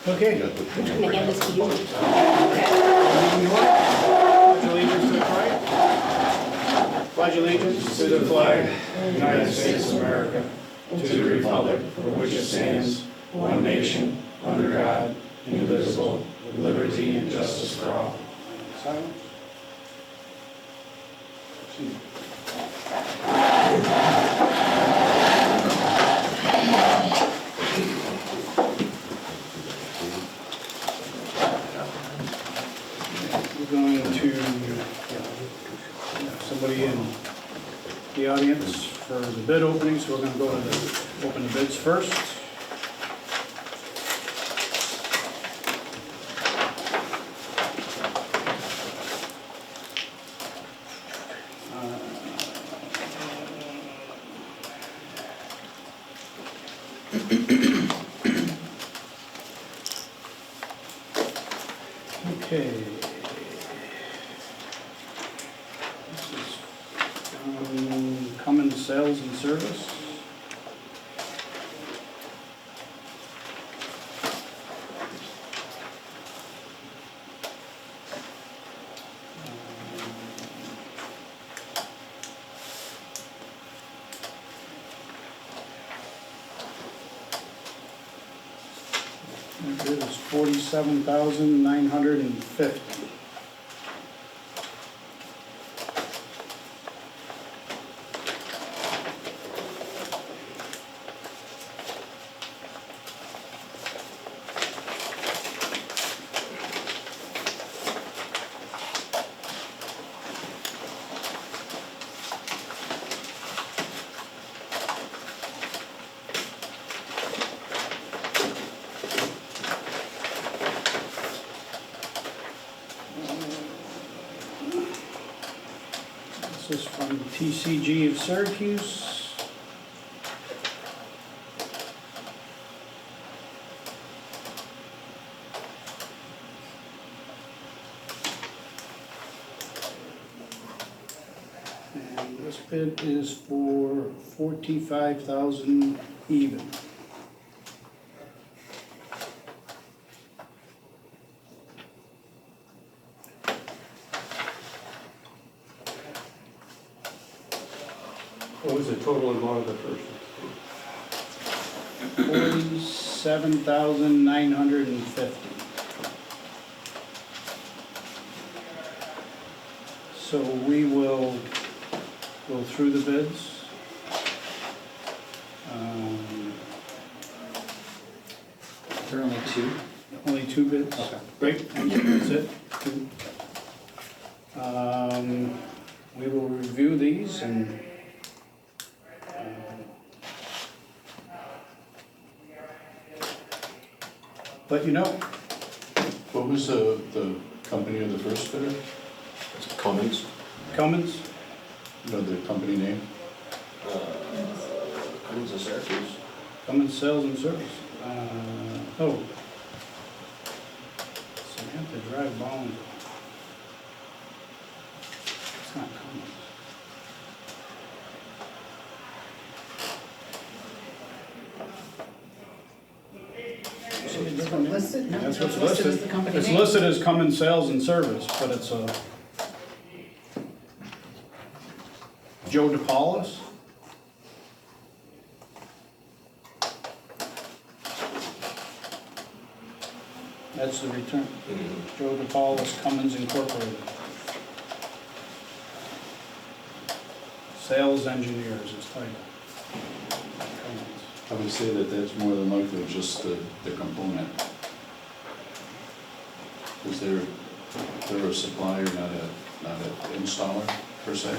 Okay. Can I hand this to you? Pledge allegiance to the flag. Pledge allegiance to the flag of the United States of America, to the republic for which it stands, one nation, under God, indivisible, with liberty and justice for all. Silence. We're going to have somebody in the audience for the bid opening, so we're going to go to open the bids first. Okay. This is Cummins Sales and Service. It is $47,950. This is from TCG of Syracuse. And this bid is for $45,000 even. What was the total amount of the first one? $47,950. So we will go through the bids. There are only two? Only two bids? Okay. Great, thank you, that's it. Two. We will review these and let you know. What was the company of the first bidder? It's Cummins. Cummins? You know, the company name? Cummins of Syracuse. Cummins Sales and Service. Samantha Drive Bond. It's not Cummins. Listed? No, That's no, what's it's listed as listed. the company It's name. listed as Cummins Sales and Service, but it's a Joe DePaulis. That's the return. Joe DePaulis, Cummins Incorporated. Sales Engineers is title. Cummins. I would say that that's more than likely just the component. Because they're a supplier, not an installer per se.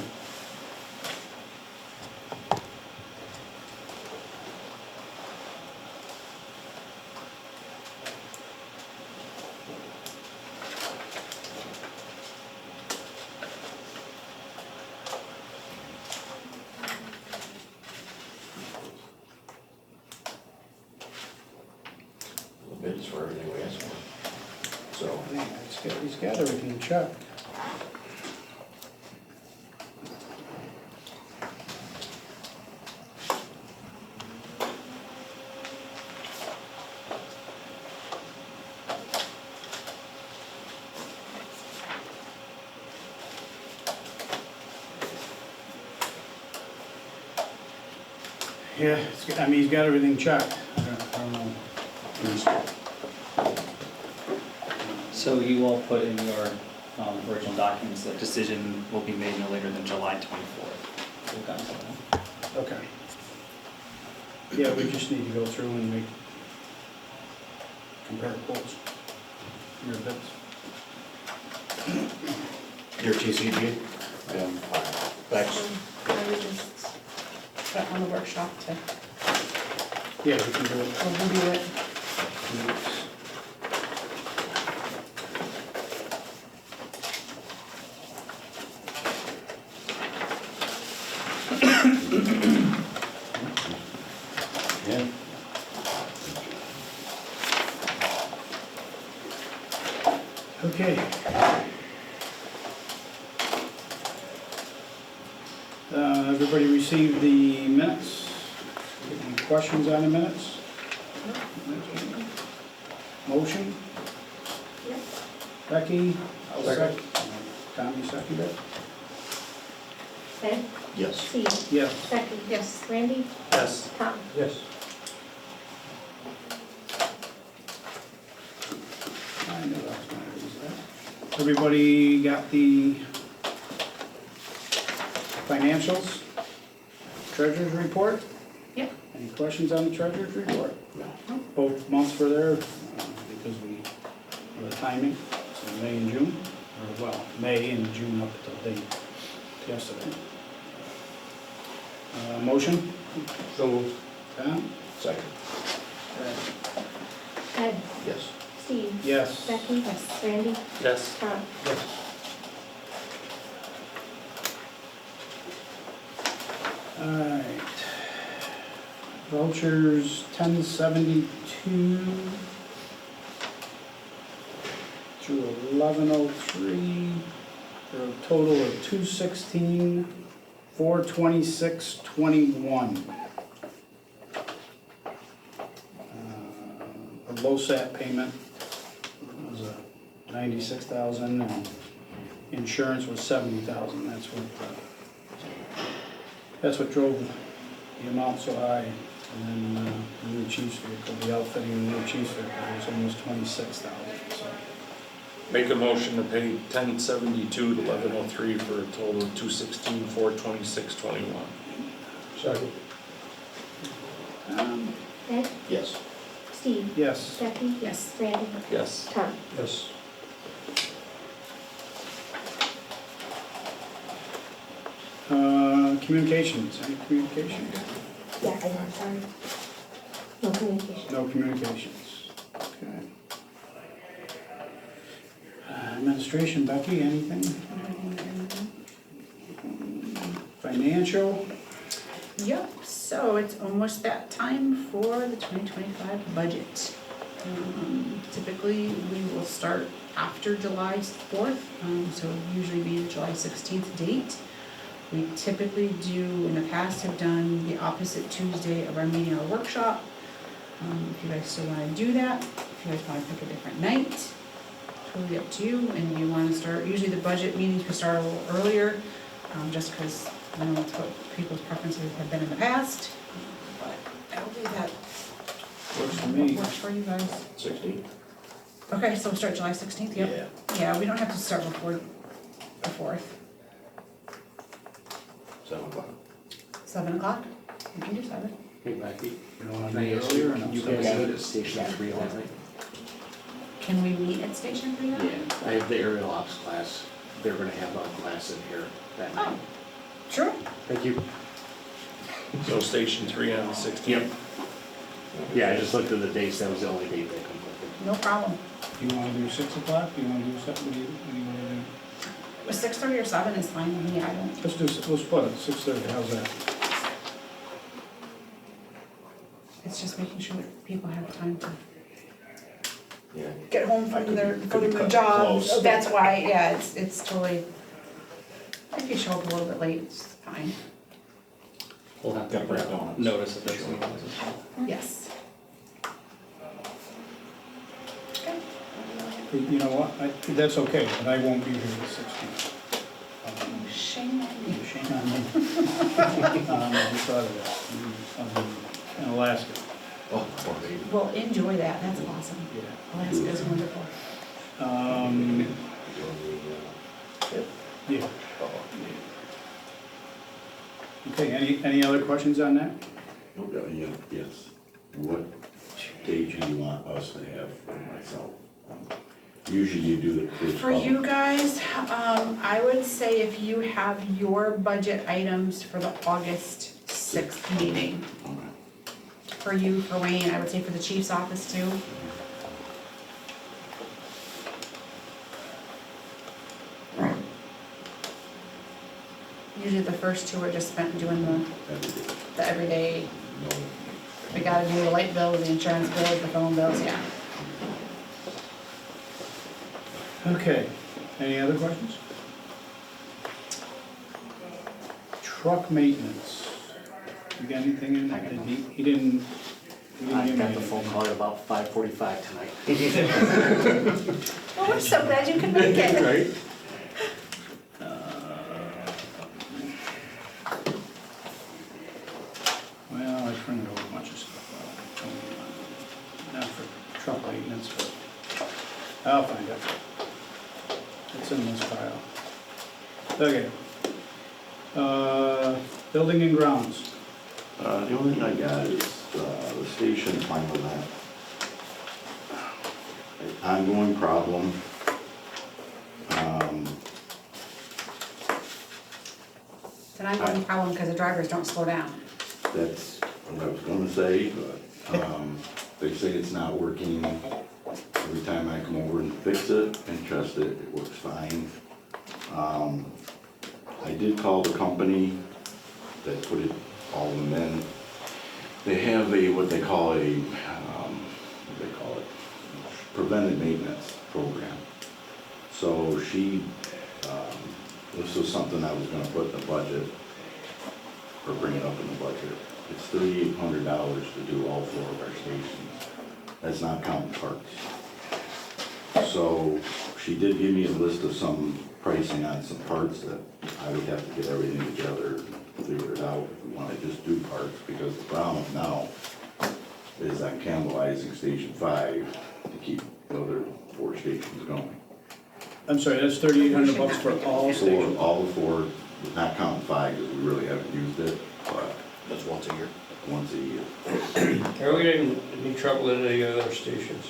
Bids for everything we asked for. So, Yeah, he's got everything checked. Yeah, I mean, he's got everything checked. I don't know. So you all put in your original documents that decision will be made no later than July 24th. So we've gotten something. Okay. Yeah, we just need to go through and compare quotes. Your bids. Your TCG? Thanks. I would just put on the workshop to Yeah, we can do it. review it. Yeah. Okay. Everybody received the minutes? Any questions on the minutes? Motion? Yep. Becky? I'll Second. Tommy seconded? Ed, Yes. Steve, Yes. Becky, yes, Randy, Yes. Tom. Yes. I knew I was gonna lose that. Everybody got the financials? Treasurer's report? Yep. Any questions on the treasurer's report? No. Both months were there because of the timing, so May and June, or well, May and June up until date yesterday. Motion? So moved. Tom? Second. Ed, Yes. Steve, Yes. Becky, yes, Randy, Yes. Tom. Yes. Alright. Vouchers 1072 through 1103, for a total of 216, 426.21. A LoSAP payment was 96,000 and insurance was 70,000. That's what drove the amount so high. And then the new chief's vehicle, the outfitting of the new chief's vehicle was almost 26,000. So Make a motion to pay 1072 to 1103 for a total of 216, 426.21. Second. Ed, Yes. Steve, yes. Becky, yes, Randy, Yes. Tom. Yes. Communications. Any communications? Yeah, I'm sorry. No communication. No communications. Okay. Administration, Becky, anything? Financial? Yep, so it's almost that time for the 2025 budget. Typically, we will start after July 4th, so it'll usually be the July 16th date. We typically do, in the past, have done the opposite Tuesday of our meeting or workshop. If you guys still want to do that, if you guys want to pick a different night, totally up to you. And you want to start, usually the budget meetings we start a little earlier, just because I know that's what people's preferences have been in the past. But I believe that Works for me. works for you guys. 16. Okay, so we'll start July 16th, yep. Yeah. Yeah, we don't have to start before the 4th. 7 o'clock. 7 o'clock? We can do 7. Hey, Becky, You don't want to can I be ask earlier you, or no? you guys meet at Station 3 that night? Can we meet at Station 3 then? Yeah, I have the aerial ops class, they're gonna have a class in here that night. Oh, sure. Thank you. So Station 3 on the 16th. Yep. Yeah, I just looked at the dates, that was the only date that conflicted. No problem. You want to do 6 o'clock? Do you want to do something? What do you want to do? 6:30 or 7 is fine with me, I don't. We'll split it, 6:30, how's that? It's just making sure that people have time to Yeah. get home I from could their, be- go could to be their cut job. close. That's why, yeah, it's totally, if you show up a little bit late, it's fine. We'll have to Gotta break down. notice if there's meetings as well. Yes. Okay. You know what, that's okay, but I won't be here the 16th. Shame on you. Shame on me. I just thought of that. Alaska. Oh, poor baby. Well, enjoy that, that's awesome. Yeah. Alaska's wonderful. Yeah. Okay, any other questions on that? Yeah, yes. What stage do you want us to have for myself? Usually you do the first. For you guys, I would say if you have your budget items for the August 6th meeting. For you, for Wayne, I would say for the chief's office too. Usually the first two are just spent doing the everyday, we gotta do the light bills, the insurance bills, the phone bills, yeah. Okay, any other questions? Truck maintenance. You got anything in that? He didn't give I me got the anything. phone call at about 5:45 tonight. Well, we're so glad you could make it. Right? Well, I printed over a bunch of stuff out. Not for truck maintenance, but I'll find it. It's in this file. Okay. Building and grounds. The only thing I got is the station final that. Ongoing problem. It's an ongoing problem because the drivers don't slow down. That's what I was gonna say, but they say it's not working. Every time I come over and fix it and test it, it works fine. I did call the company that put it, all of them in. They have what they call it, preventive maintenance program. So this was something I was gonna put in the budget, or bring it up in the budget. It's $3,800 to do all 4 of our stations. That's not counting parts. So she did give me a list of some pricing on some parts that I would have to get everything together and figure it out if we wanna just do parts, because the problem now is I'm cannibalizing Station 5 to keep the other 4 stations going. I'm sorry, that's $3,800 for all For stations? all the 4, not counting 5, because we really haven't used it, but That's once a year. once a year. Are we having any trouble at any other stations?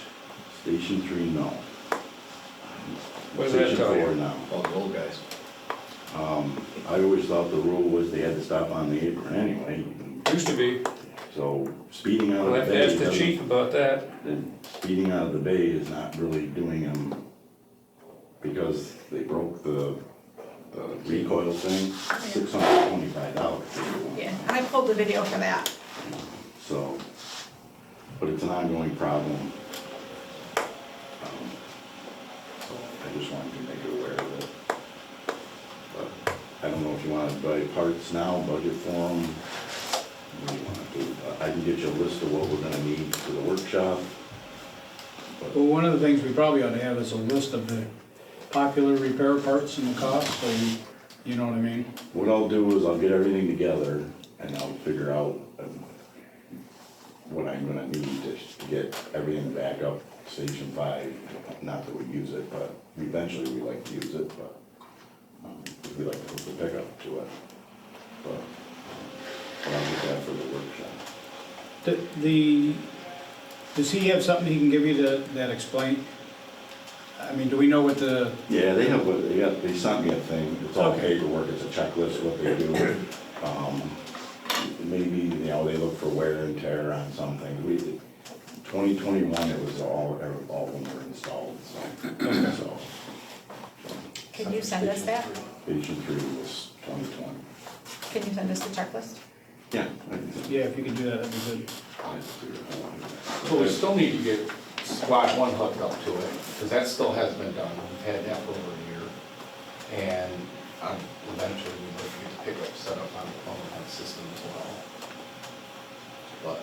Station 3, no. What does that Station tell you? 4, now. All the old guys. I always thought the rule was they had to stop on the apron anyway, Used to be. so speeding out We'll of have the to bay. ask the chief about that. Speeding out of the bay is not really doing them because they broke the recoil thing, $625. Yeah, and I pulled the video for that. So, but it's an ongoing problem. So I just wanted to make you aware of it. But I don't know if you want to buy parts now, budget for them. What do you want to do? I can get you a list of what we're gonna need for the workshop. But Well, one of the things we probably ought to have is a list of the popular repair parts and the cost, so you know what I mean? what I'll do is I'll get everything together and I'll figure out what I'm gonna need to get everything back up Station 5. Not that we use it, but eventually we like to use it, but we like to hook the pickup to it. But I'll get that for the workshop. Does he have something he can give you that explain? I mean, do we know what the, Yeah, they sent me a thing, it's all Okay. paperwork, it's a checklist, what they do. Maybe, they look for wear and tear on something. 2021, it was all of them were installed, so. Can you send us that? Station 3 was 2020. Can you send us the checklist? Yeah. I can send you- yeah, if you could do that, that'd be good. I have to figure it out. So we still need to get squad 1 hooked up to it, because that still hasn't been done. We've had that for over a year. And eventually we'd like to get the pickup set up on the phone system as well. But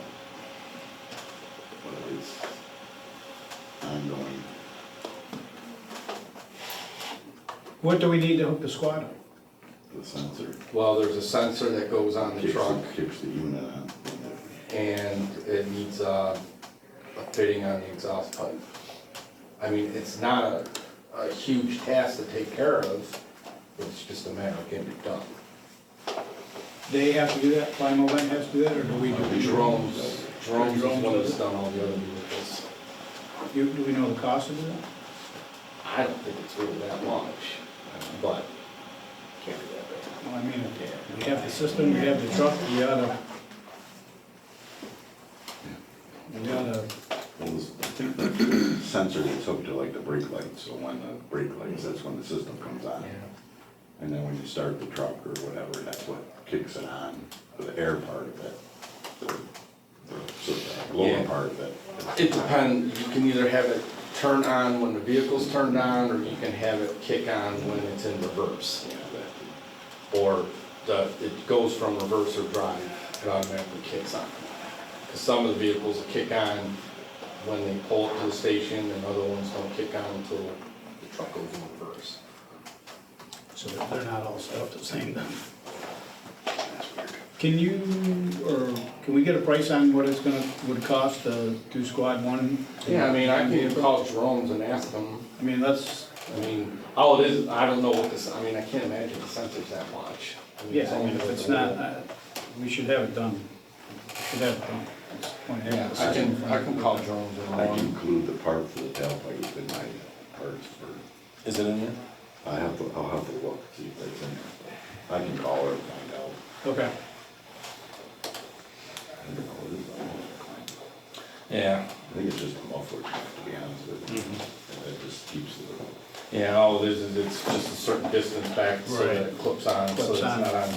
It's ongoing. What do we need to hook the squad up? The sensor well, there's a sensor that goes on the truck, kicks the unit on. and it needs a fitting on the exhaust pipe. I mean, it's not a huge task to take care of, it's just a matter of getting it done. They have to do that, Limo Event has to do that, or do we do it? Drones is Drones one does that's it? done all the other vehicles. Do we know the cost of that? I don't think it's really that much, but can't be that bad. Well, I mean, we have the system, we have the truck, we oughta. Well, the sensor that's hooked to like the brake lights, so when the brake lights, that's when the system comes on. And then when you start the truck or whatever, that's what kicks it on, for the air part of it, the lower Yeah. part of it. It depends, you can either have it turn on when the vehicle's turned on, or you can have it kick on when it's in reverse. Yeah, Or it goes from reverse or drive, it automatically kicks on. Because some of the vehicles will kick on when they pull up to the station, and other ones don't kick on until the truck goes in reverse. So they're not all set up the same then. That's weird. Can we get a price on what it's would cost to do squad one? Yeah, I mean, I can call drones and ask them. I mean, All it is, I don't know what this, I mean, I can't imagine the sensor's that much. yeah, I mean, if it's not, we should have it done. We should have it done. That's the point. Yeah, I can call drones and I can include the part for the tailpipe in my parts for, Is it in there? I'll have to look, see if it's in there. I can call her and find out. Okay. I don't know what it is, almost. Yeah. I think it's just a muffler, to be honest with you. And it just keeps the, Yeah, all it is it's just a certain distance back so that it clips on, so Clips it's on. not on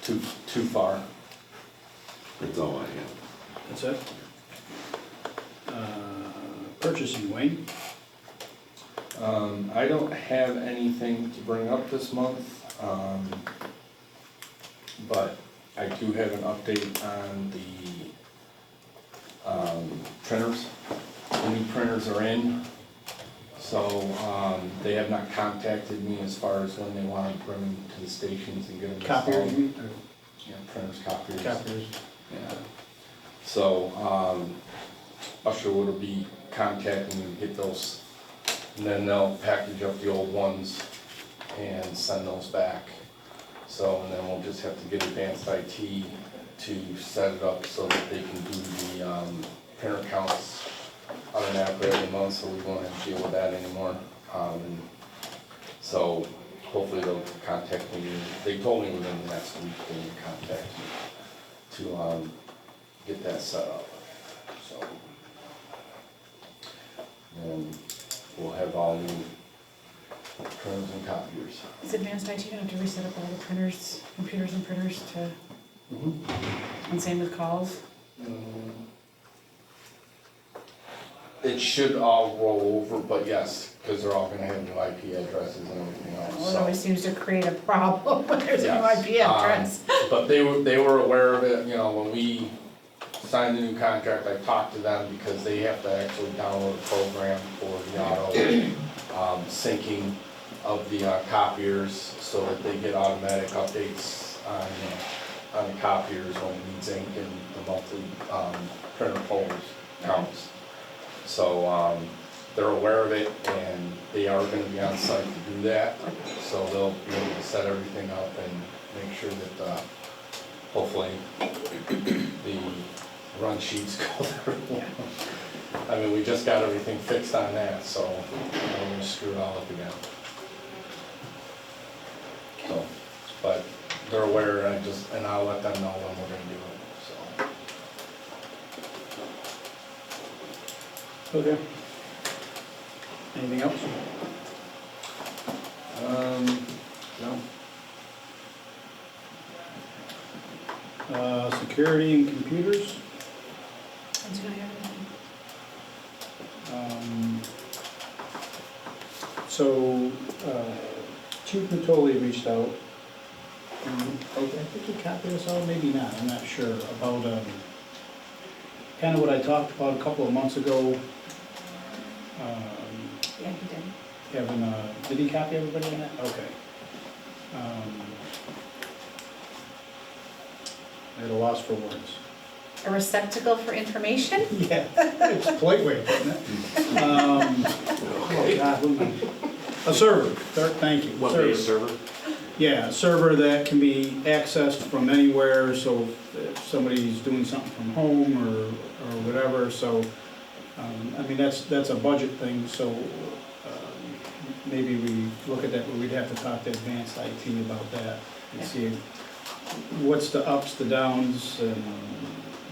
too far. that's all I have. That's it? Purchasing, Wayne? I don't have anything to bring up this month, but I do have an update on the printers. The new printers are in, so they have not contacted me as far as when they want to bring them to the stations and get them installed. Copiers, you mean? Or Yeah, printers, copiers. copiers? Yeah. So, Usherwood will be contacting me to get those, and then they'll package up the old ones and send those back. So, and then we'll just have to get advanced IT to set it up so that they can do the printer counts automatically every month, so we won't have to deal with that anymore. And so hopefully they'll contact me, they told me within the next week they would contact me to get that set up, so. And we'll have all new printers and copiers. Is advanced IT gonna have to reset up all the printers, computers and printers to, and same with calls? It should all roll over, but yes, because they're all gonna have new IP addresses and everything else, Well, it so. always seems to create a problem when there's a new Yes, IP address. But they were aware of it, you know, when we signed the new contract, I talked to them because they have to actually download a program for the auto syncing of the copiers so that they get automatic updates on the copiers when it needs ink and the monthly printer polls counts. So they're aware of it and they are gonna be on site to do that. So they'll be able to set everything up and make sure that hopefully the run sheets go through. I mean, we just got everything fixed on that, so we're gonna screw it all up again. So, but they're aware, and I'll let them know when we're gonna do it, so. Okay. Anything else? No. Security and computers? That's gonna have So, Chief Natoli reached out, and I think he copied us all, maybe not, I'm not sure, about kind of what I talked about a couple of months ago. Yeah, he did. Having, did he copy everybody on that? Okay. I had a loss for words. a receptacle for information. Yeah, it's a polite way of putting it. Oh, God, who am I? A server, thank you. server? Yeah, a server that can be accessed from anywhere, so if somebody's doing something from home or whatever, so, I mean, that's a budget thing, so maybe we look at that, but we'd have to talk to advanced IT about that and see what's the ups, the downs, and,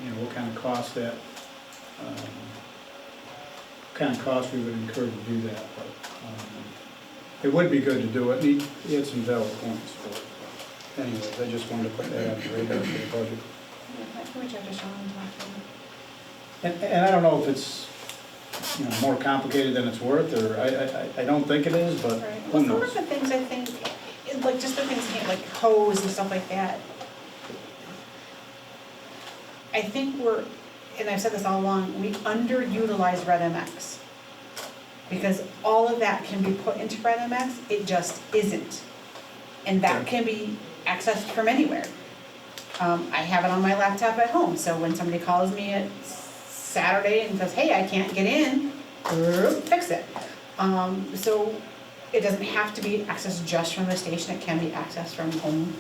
you know, what kind of cost that, we would incur to do that, but, it would be good to do it. He had some valid points for it. Anyways, I just wanted to put that on the radar for the budget. Can we check to Sean and talk to him? And I don't know if it's, you know, more complicated than it's worth, or I don't think it is, but Right. who Well, some knows? of the things I think, like just the things like hose and stuff like that. I think and I've said this all along, we underutilize Red MX. Because all of that can be put into Red MX, it just isn't. And that can be accessed from anywhere. I have it on my laptop at home, so when somebody calls me at Saturday and says, hey, I can't get in, fix it. So it doesn't have to be accessed just from the station, it can be accessed from home.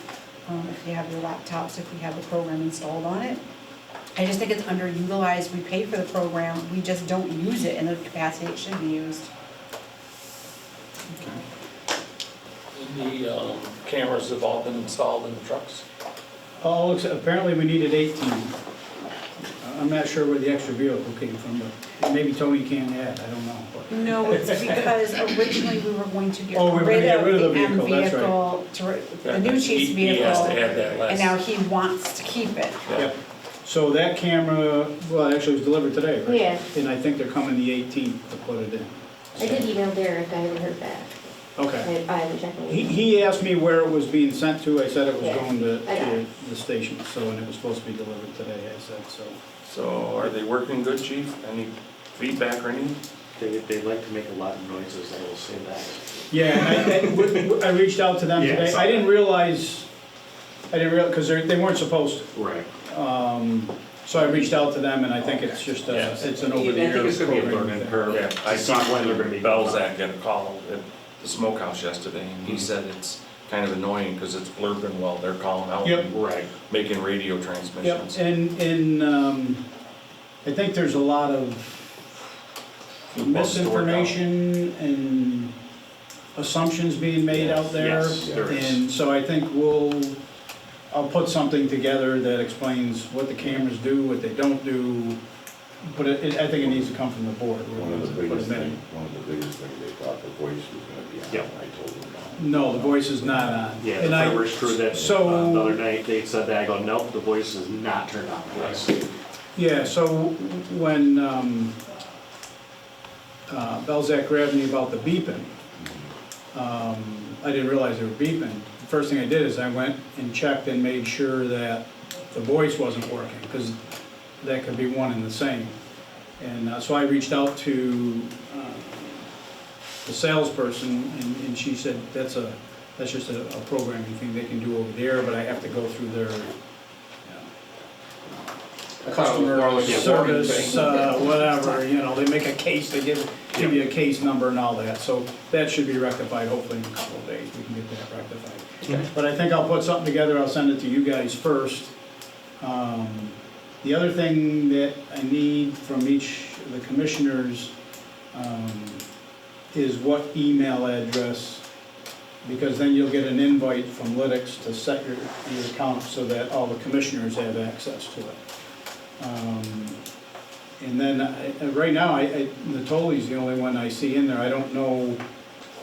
If you have your laptops, if we have a program installed on it. I just think it's underutilized, we pay for the program, we just don't use it in the capacity it should be used. The cameras have all been installed in the trucks. Oh, apparently we needed 18. I'm not sure where the extra vehicle came from, but maybe Tony can add, I don't know. but- No, it's because originally we were going to get Oh, we were gonna rid get of rid of the the M vehicle, that's vehicle, the new chief's He has to vehicle, add that last. and now he wants to keep it. Yep. So that camera, well, actually it was delivered today, right? Yeah. And I think they're coming the 18th to put it in. I did email Derek, I haven't heard back. Okay. I haven't checked my He, email. he asked me where it was being sent to, I said it was Yeah, going to I got it. the station, so, and it was supposed to be delivered today, I said, so. So are they working good, chief? Any feedback or anything? They like to make a lot of noises, I will say that. Yeah, and I reached out to them Yeah, today, I saw I didn't that. realize, because they weren't supposed Right. to. So I reached out to them, and I think it's just, Yes. it's an I over-the-air think it's gonna be a program. learning curve. Yeah, I To see talked when they're gonna to be. Belzak get a call at the smokehouse yesterday, and he said it's kind of annoying because it's blurbing while they're calling out. Yep. and Right. Making radio Yep, transmissions. and I think there's a lot of misinformation and assumptions being made out there. Yes, there is. And so I think I'll put something together that explains what the cameras do, what they don't do, but I think it needs to come from the board. One of the Put biggest them in. things, they thought the voice was gonna be on, Yep. I told them no. No, the voice is not on. Yeah, And the I- fireworks crew that, so- the other night, they said that, I go, nope, the voice is not turned on, please. Yeah, so when Belzak grabbed me about the beeping, I didn't realize they were beeping. The first thing I did is I went and checked and made sure that the voice wasn't working, because that could be one and the same. And so I reached out to the salesperson, and she said, that's just a programming thing they can do over there, but I have to go through their customer More like a warning service, thing. whatever, you know, they make a case, they give you a case number and all that, so that should be rectified, hopefully in a couple of days, we can get that rectified. Okay. But I think I'll put something together, I'll send it to you guys first. The other thing that I need from each of the commissioners is what email address, because then you'll get an invite from Lytics to set your account so that all the commissioners have access to it. And then, right now, Natoli's the only one I see in there, I don't know,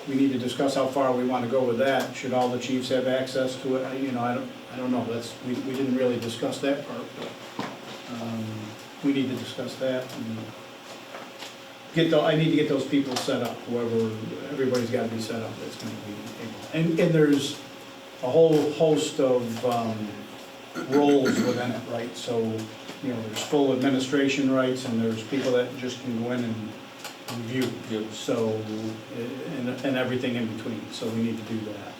we need to discuss how far we want to go with that. Should all the chiefs have access to it? You know, I don't know, we didn't really discuss that part, but, we need to discuss that and I need to get those people set up, everybody's got to be set up that's going to be able. And there's a whole host of, roles within it, right? So, you know, there's full administration rights and there's people that just can go in and review. Yep. So, and everything in between, so we need to do that.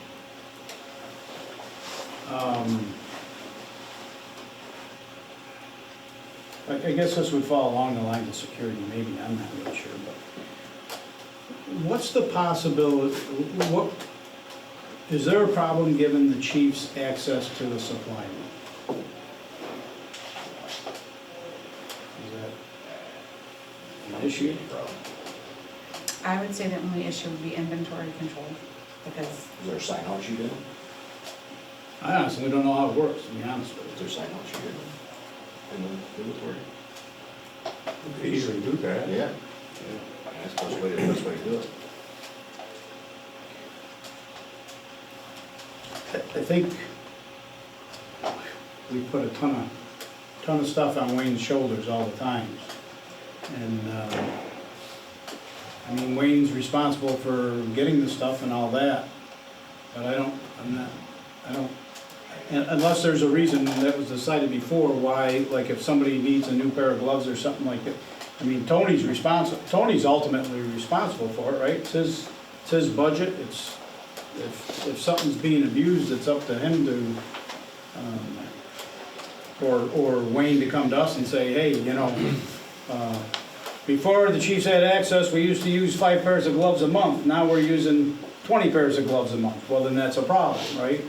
I guess this would fall along the lines of security, maybe, I'm not really sure, but what's the possibility, is there a problem giving the chiefs access to the supply room? Is that an issue? I would say the only issue would be inventory control, because Is there a sign out sheet in it? I honestly don't know how it works, to be honest with Is there a sign out sheet in the inventory? They usually do that. Yeah. That's the best way to do it. I think we put a ton of stuff on Wayne's shoulders all the time. And, I mean, Wayne's responsible for getting the stuff and all that, but unless there's a reason that was decided before why, like if somebody needs a new pair of gloves or something like that. I mean, Tony's ultimately responsible for it, right? It's his budget, if something's being abused, it's up to him to, or Wayne to come to us and say, hey, you know, before the chiefs had access, we used to use 5 pairs of gloves a month, now we're using 20 pairs of gloves a month. Well, then that's a problem, right?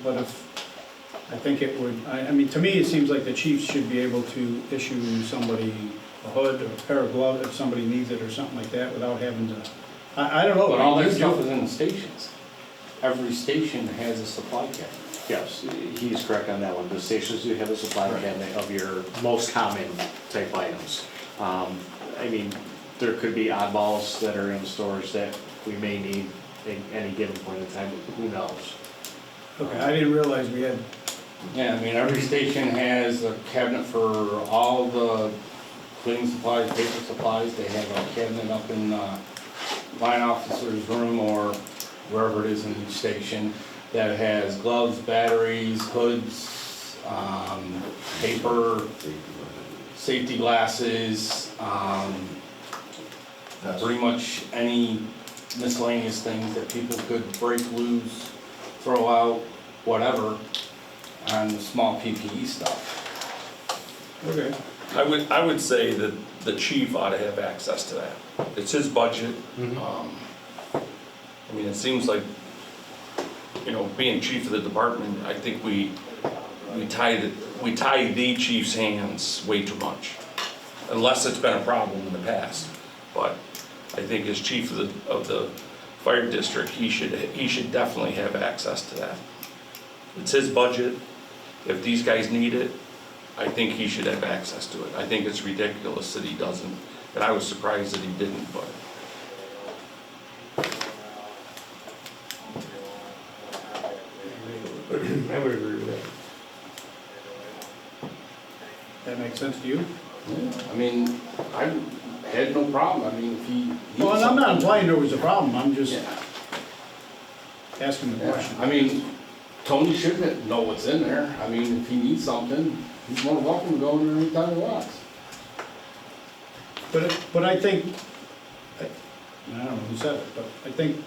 But I think it would, I mean, to me, it seems like the chiefs should be able to issue somebody a hood or a pair of gloves if somebody needs it or something like that without having to, I don't know. But all that stuff is in the stations. Every station has a supply cabinet. Yes, he's correct on that one. The stations do have a supply cabinet of your most common type items. I mean, there could be oddballs that are in stores that we may need at any given point in time, who knows? Okay, I didn't realize we had, Yeah, I mean, every station has a cabinet for all the cleaning supplies, paper supplies. They have a cabinet up in line officer's room or wherever it is in each station that has gloves, batteries, hoods, paper, safety glasses, pretty much any miscellaneous things that people could break loose, throw out, whatever, on the small PPE stuff. okay. I would say that the chief ought to have access to that. It's his budget. I mean, it seems like, you know, being chief of the department, I think we tie the chief's hands way too much, unless it's been a problem in the past. But I think as chief of the fire district, he should definitely have access to that. It's his budget. If these guys need it, I think he should have access to it. I think it's ridiculous that he doesn't, and I was surprised that he didn't, but. I would agree with that. That makes sense to you? I mean, I had no problem. I mean, if he needs Well, and I'm not something- implying there was a problem, I'm just Yeah. asking the Yeah, question. I mean, Tony should know what's in there. I mean, if he needs something, he's more than welcome to go in there anytime he wants. But I think, I don't know who said it, but I think,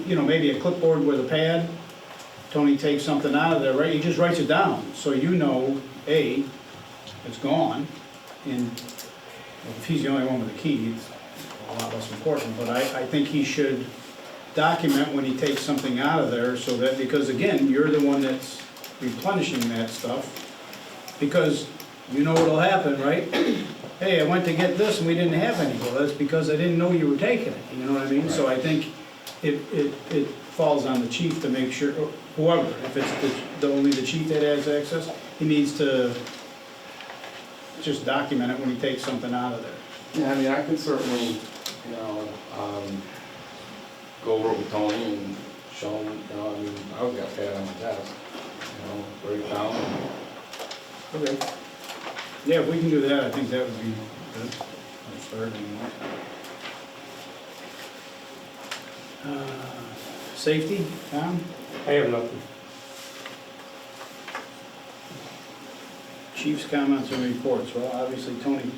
you know, maybe a clipboard with a pad, Tony takes something out of there, right, he just writes it down, so you know, A, it's gone, and if he's the only one with a key, it's a lot less important, but I think he should document when he takes something out of there, so that, because again, you're the one that's replenishing that stuff, because you know what'll happen, right? Hey, I went to get this and we didn't have any, well, that's because I didn't know you were taking it, you know what I mean? So I think it falls on the chief to make sure, or whoever, if it's only the chief that has access, he needs to just document it when he takes something out of there. Yeah, I mean, I can certainly, you know, go over it with Tony and show him, you know, I mean, I always got a pad on my desk, you know, write it down. Okay. Yeah, if we can do that, I think that would be good. I'll start anyway. Safety, Tom? I have nothing. Chief's comments and reports. Well, obviously Tony,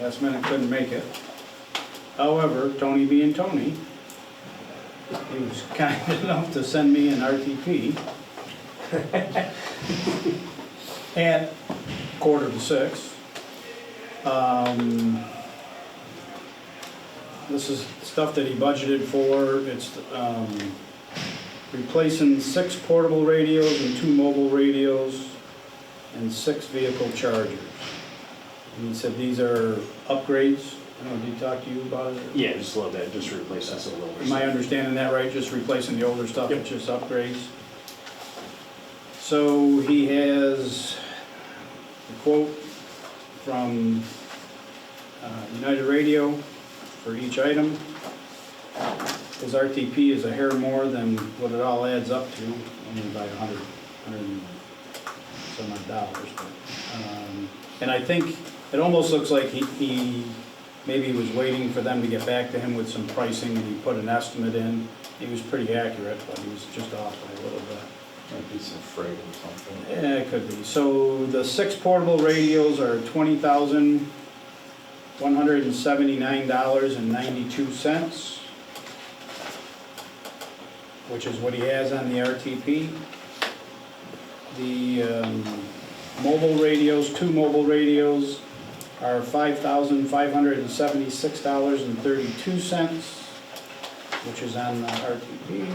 last minute couldn't make it. However, Tony being Tony, he was kind enough to send me an RTP at 5:45. This is stuff that he budgeted for. It's replacing 6 portable radios and 2 mobile radios and 6 vehicle chargers. And he said these are upgrades. I don't know, did he talk to you about it? Yeah, just a little bit, just replace this a little bit. Am I understanding that right? Just replacing the older stuff, it's just upgrades? So he has a quote from United Radio for each item. His RTP is a hair more than what it all adds up to, only by $100 and some odd dollars. And I think it almost looks like he maybe was waiting for them to get back to him with some pricing, and he put an estimate in. He was pretty accurate, but he was just off by a little bit. Might be some freight or something. Yeah, it could be. So the 6 portable radios are $20,179.92, which is what he has on the RTP. The mobile radios, 2 mobile radios, are $5,576.32, which is on the RTP.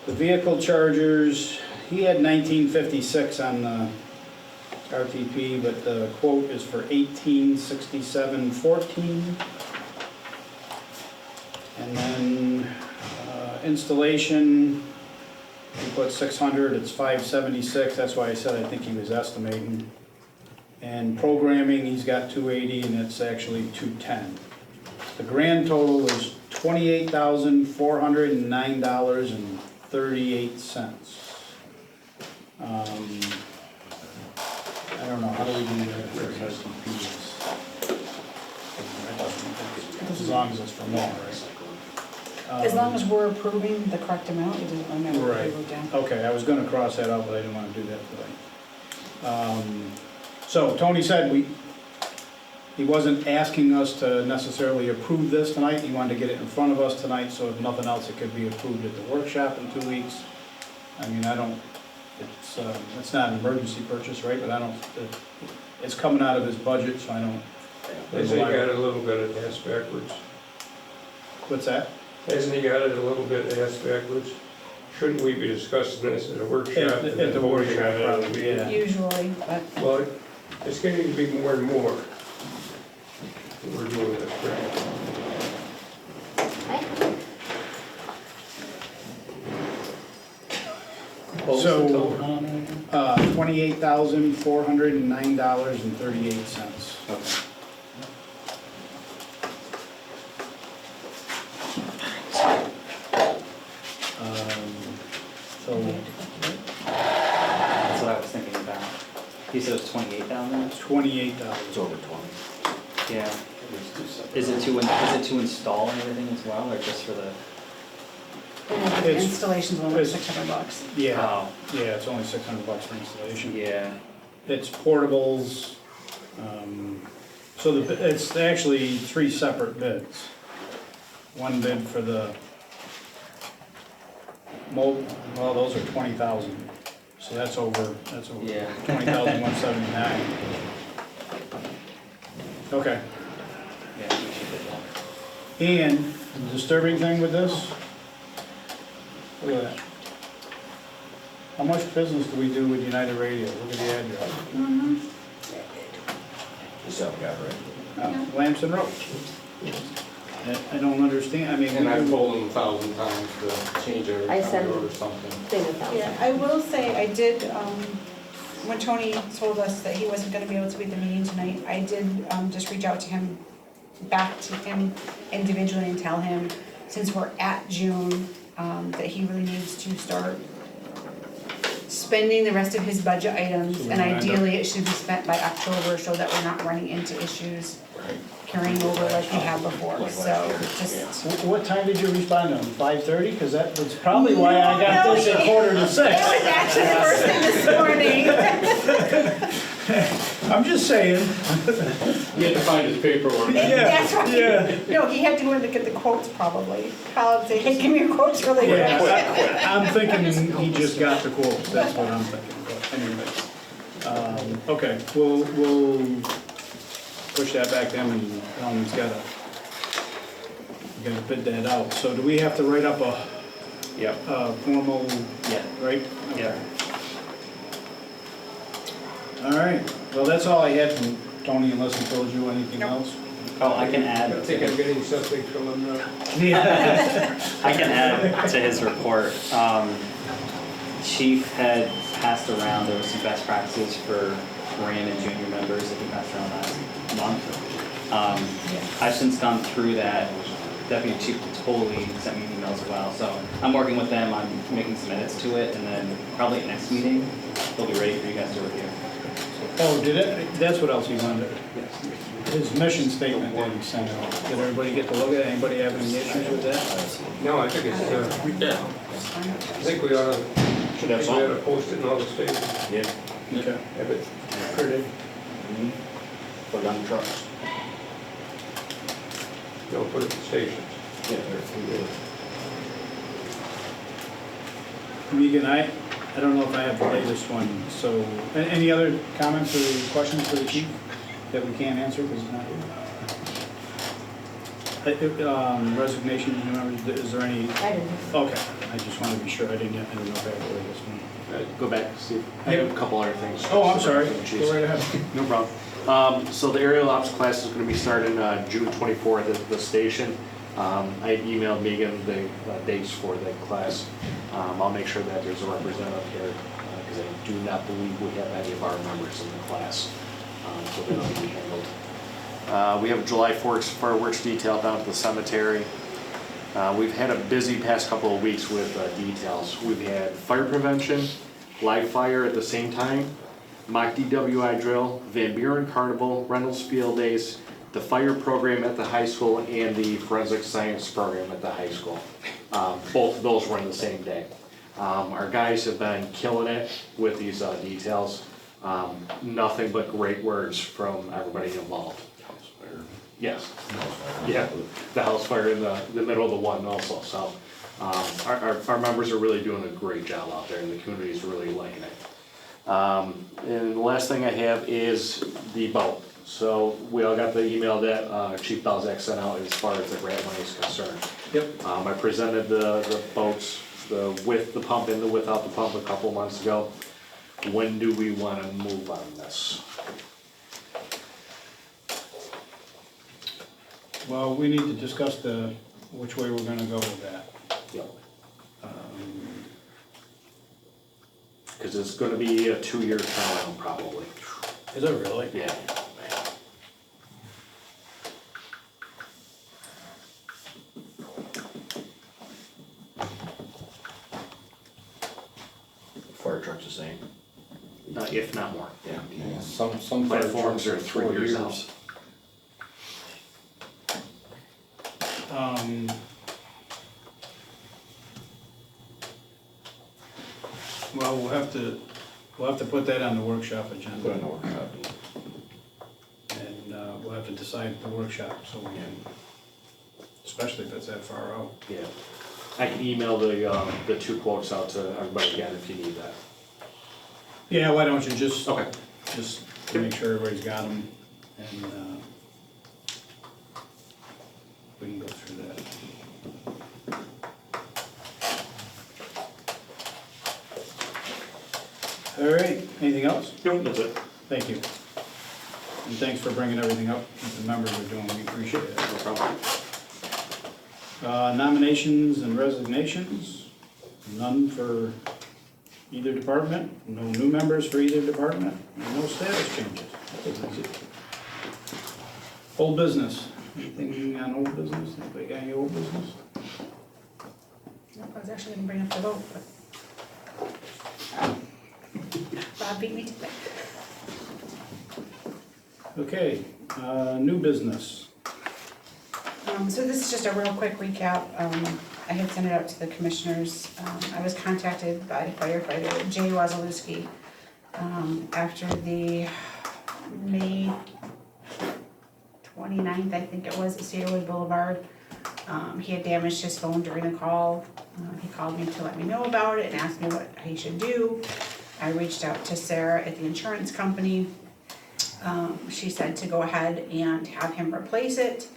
The vehicle chargers, he had $19.56 on the RTP, but the quote is for $18.67.14. And then installation, he put 600, it's 576, that's why I said I think he was estimating. And programming, he's got 280, and it's actually 210. The grand total is $28,409.38. I don't know, how do we do that for RTPs? As long as it's for more, right? As long as we're approving the correct amount, it doesn't matter what we wrote down. Okay, I was gonna cross that out, but I didn't wanna do that today. So Tony said he wasn't asking us to necessarily approve this tonight, he wanted to get it in front of us tonight, so if nothing else, it could be approved at the workshop in 2 weeks. I mean, it's not an emergency purchase, right, but it's coming out of his budget, so I don't. Hasn't he got it a little bit ass backwards? What's that? Hasn't he got it a little bit ass backwards? Shouldn't we be discussing this at a workshop? At the workshop, probably, yeah. Usually, but Well, it's getting to be more and more. We're doing this, right? So, $28,409.38. Okay. So, That's what I was thinking about. He said it was 28 down there? It's $28. over 20. Yeah. Is it to install and everything as well, or just for the? the It's- installation's only it's- $600. Yeah, Oh, yeah, it's only $600 for installation. yeah. It's portables, so it's actually 3 separate bids. One bid for the well, those are 20,000, so that's over Yeah. 20,179. Okay, Yeah, we should do that. and the disturbing thing with this, look at that. How much business do we do with United Radio? Look at the address. Just haven't got it right. Lamson Road. I don't understand, I mean. And I've told them 1,000 times to change every I time said- they order something. Yeah, I will say, I did, when Tony told us that he wasn't gonna be able to be at the meeting tonight, I did, just reach out to him, back to him individually and tell him, since we're at June, that he really needs to start spending the rest of his budget items, So we and wind up- ideally it should be spent by October, so that we're not running into issues carrying over like we have before, so just. What time did you respond to him? 5:30? Because that was probably why I got No, this at it- 5:45. It was actually the first thing this morning. I'm just saying. He had to find his paperwork. That's right. Yeah. No, he had to go in to get the quotes probably. Call and say, hey, give me your quotes really quick. Yeah, I'm thinking he just got the quotes, that's what I'm thinking, but anyways. Okay, we'll push that back to him and he's gotta bid that out. So do we have to write up a formal, Yeah. right? Yeah. Okay. All right, well, that's all I had from Tony, unless he told you anything else. Oh, I can add. I think I'm getting something from him now. I can add to his report. Chief had passed around, there were some best practices for Moran and junior members that he passed around last month. I've since gone through that. Deputy Chief totally sent me an email as well, so I'm working with them on making some edits to it, and then probably at next meeting, they'll be ready for you guys to review. Oh, did it? That's what else he wanted. His mission statement that he sent out. Did everybody get to look at it? Anybody have any issues with that? No, I think it's, Yeah. I think we ought to, Should have we some. ought to post it in all the stations, Yeah. Okay. have it printed, Put it on the trucks. don't put it in stations. Yeah. Megan, I don't know if I have the latest one, so, any other comments or questions for the chief that we can't answer because he's not here? Resignation, remember, is there any? I didn't. Okay, I just wanted to be sure, I didn't know if I had the latest one. Go back, Steve. I have a couple other things. Oh, I'm sorry, Chiefs. go right ahead. No problem. So the aerial ops class is gonna be starting, June 24th at the station. I emailed Megan the dates for the class. I'll make sure that there's a representative here, because I do not believe we have any of our members in the class. So that'll be handled. We have July 4th fireworks detail down at the cemetery. We've had a busy past couple of weeks with details. We've had fire prevention, live fire at the same time, mock DWI drill, Van Buren Carnival, Reynolds Field Days, the fire program at the high school, and the forensic science program at the high school. Both of those were in the same day. Our guys have been killing it with these details. Nothing but great words from everybody involved. Yes. Yeah, the house fire in the middle of the one also, so. Our members are really doing a great job out there and the community's really liking it. And the last thing I have is the boat. So we all got the email that Chief Balzac sent out as far as the grant money is concerned. Yep. I presented the boats, the with the pump and the without the pump a couple months ago. When do we wanna move on this? Well, we need to discuss which way we're gonna go with that. Yep. Cause it's gonna be a 2-year turnaround probably. Is it really? Yeah. Fire truck's the same. If not more. Yeah. Some fire Platforms trucks are 3 years out. Well, we'll have to put that on the workshop agenda. Put it in the workshop. And we'll have to decide at the workshop, so we can, especially if it's that far out. Yeah. I can email the 2 quotes out to everybody again if you need that. Yeah, why don't you just Okay. make sure everybody's got them, and we can go through that. All right, anything else? Nope, that's it. Thank you. And thanks for bringing everything up that the members are doing, we appreciate it. No problem. Nominations and resignations, none for either department, no new members for either department, and no status changes. That was easy. Old business, anything on old business? Anybody got any old business? Nope, I was actually gonna bring up the vote, but Rob beat me to it. Okay, new business. So this is just a real quick recap. I had sent it out to the commissioners. I was contacted by firefighter Jay Wazalewski after the May 29th, I think it was, at Cedarwood Boulevard. He had damaged his phone during the call. He called me to let me know about it and asked me what he should do. I reached out to Sarah at the insurance company. she said to go ahead and have him replace it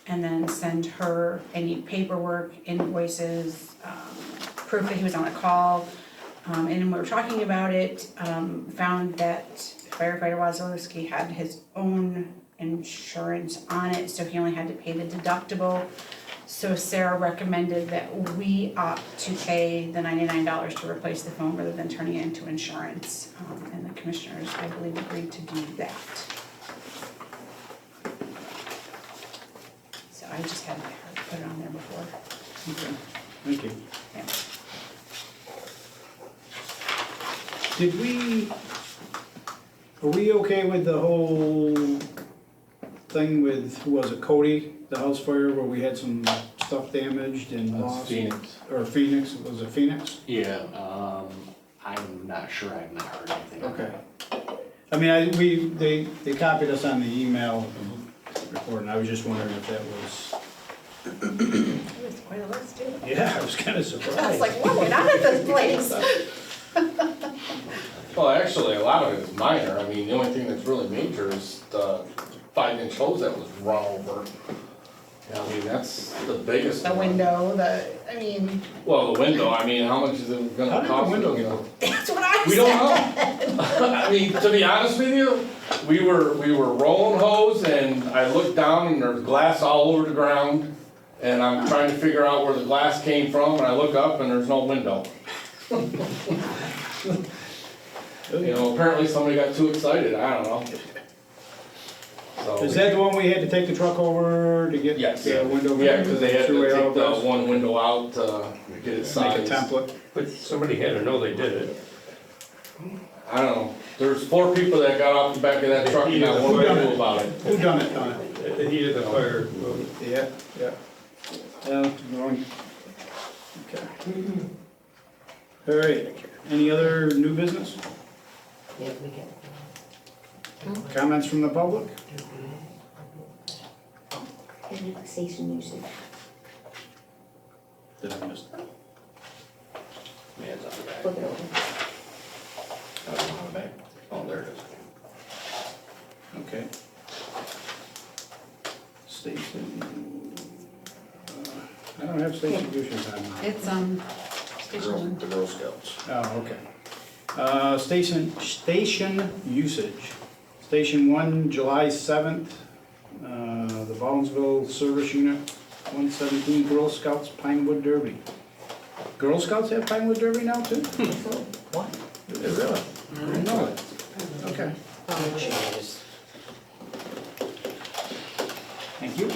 and then send her any paperwork, invoices, proof that he was on a call. And when we were talking about it, found that firefighter Wazowski had his own insurance on it, so he only had to pay the deductible. So Sarah recommended that we opt to pay the $99 to replace the phone rather than turning it into insurance. And the commissioners, I believe, agreed to do that. So I just had her put it on there before. Okay, thank you. Yeah. Are we okay with the whole thing with, who was it, Cody, the house fire where we had some stuff damaged and That's lost? Phoenix. Or Phoenix, was it Phoenix? Yeah, I'm not sure, I've not heard anything. Okay. I mean, they copied us on the email report, and I was just wondering if that was, It was quite a list too. yeah, I was kinda surprised. I was like, what went on at this place? Well, actually, a lot of it is minor. I mean, the only thing that's really major is the 5-inch hose that was run over. Yeah, I mean, that's the biggest The one. window, I mean, Well, the window, I mean, how much is it How gonna did the cost? window you get know? that's what I We don't said. know. I mean, to be honest with you, we were rolling hose and I looked down and there's glass all over the ground. And I'm trying to figure out where the glass came from and I look up and there's no window. You know, apparently somebody got too excited, I don't know. So Is that the one we had to take the truck over to get Yes. the window? Yeah, because they had to through take out the of us? one window out to get it Make a sized. template. But somebody had to know they did it. I don't know, there's 4 people that got off the back of that truck and not one knew about it. Who done it, The heat of the fire. Yeah, yeah. Yeah, wrong. Okay. All right, any other new business? Yeah, we can. Comments from the public? Relaxation usage. Did I miss that? Man's on the back. Flip it over. On the back. Oh, there it is. Okay. Station. I don't have station usage on mine. It's, station one. The Girl Scouts. Oh, okay. Station usage. Station 1, July 7th, the Baldwinsville Service Unit, 117 Girl Scouts Pinewood Derby. Girl Scouts have Pinewood Derby now too? What? Really? I didn't know that. Okay. Thank you.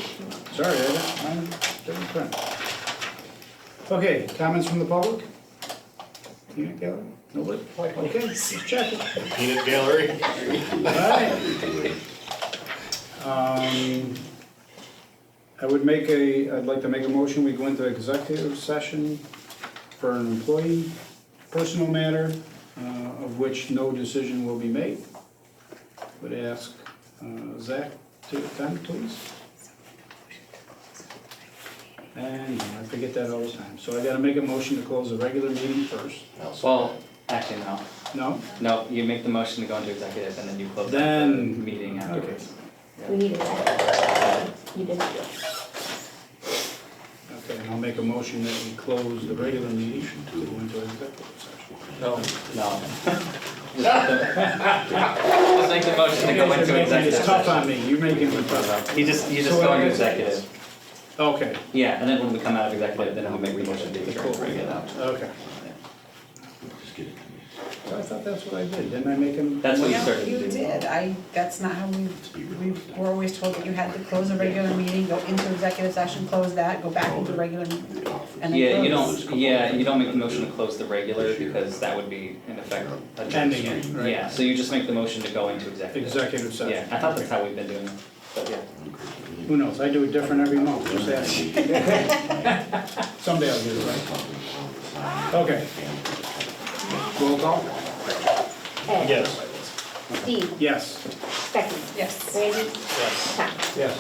Sorry, I didn't, mine didn't print. Okay, comments from the public? Peanut gallery? Nobody? Okay, just checking. Peanut gallery? Alright. I'd like to make a motion, we go into executive session for an employee, personal matter, of which no decision will be made. Would ask Zach to attend, please. And I forget that all the time, so I gotta make a motion to close the regular meeting first. Well, actually, no. No? No, you make the motion to go into executive and then you close the Then- meeting afterwards. We need a second. You did. Okay, and I'll make a motion that we close the regular meeting to go into executive session. No. No. Just make the motion to go into executive It's tough session. on me, you're making me tough. You just So go what into I- executive. Okay, Yeah, and then when we come out of executive, then we'll make the motion to adjourn before we get out. okay. Just get it to me. I thought that's what I did, didn't I make him? That's what you Yeah, started to you do. did, that's not how we were always told that you had to close a regular meeting, go into executive session, close that, go back into regular meeting. And then Yeah, you close. don't, you don't make the motion to close the regular because that would be in effect. Ending it, right. Yeah, so you just make the motion to go into executive. Executive Yeah, session. I thought that's how we've been doing it, but yeah. Who knows, I do it different every month, just ask. Someday I'll get it right. Okay. Roll call? Ed. Yes. Steve. Yes. Becky. Yes. Randy. Yes. Tom. Yes.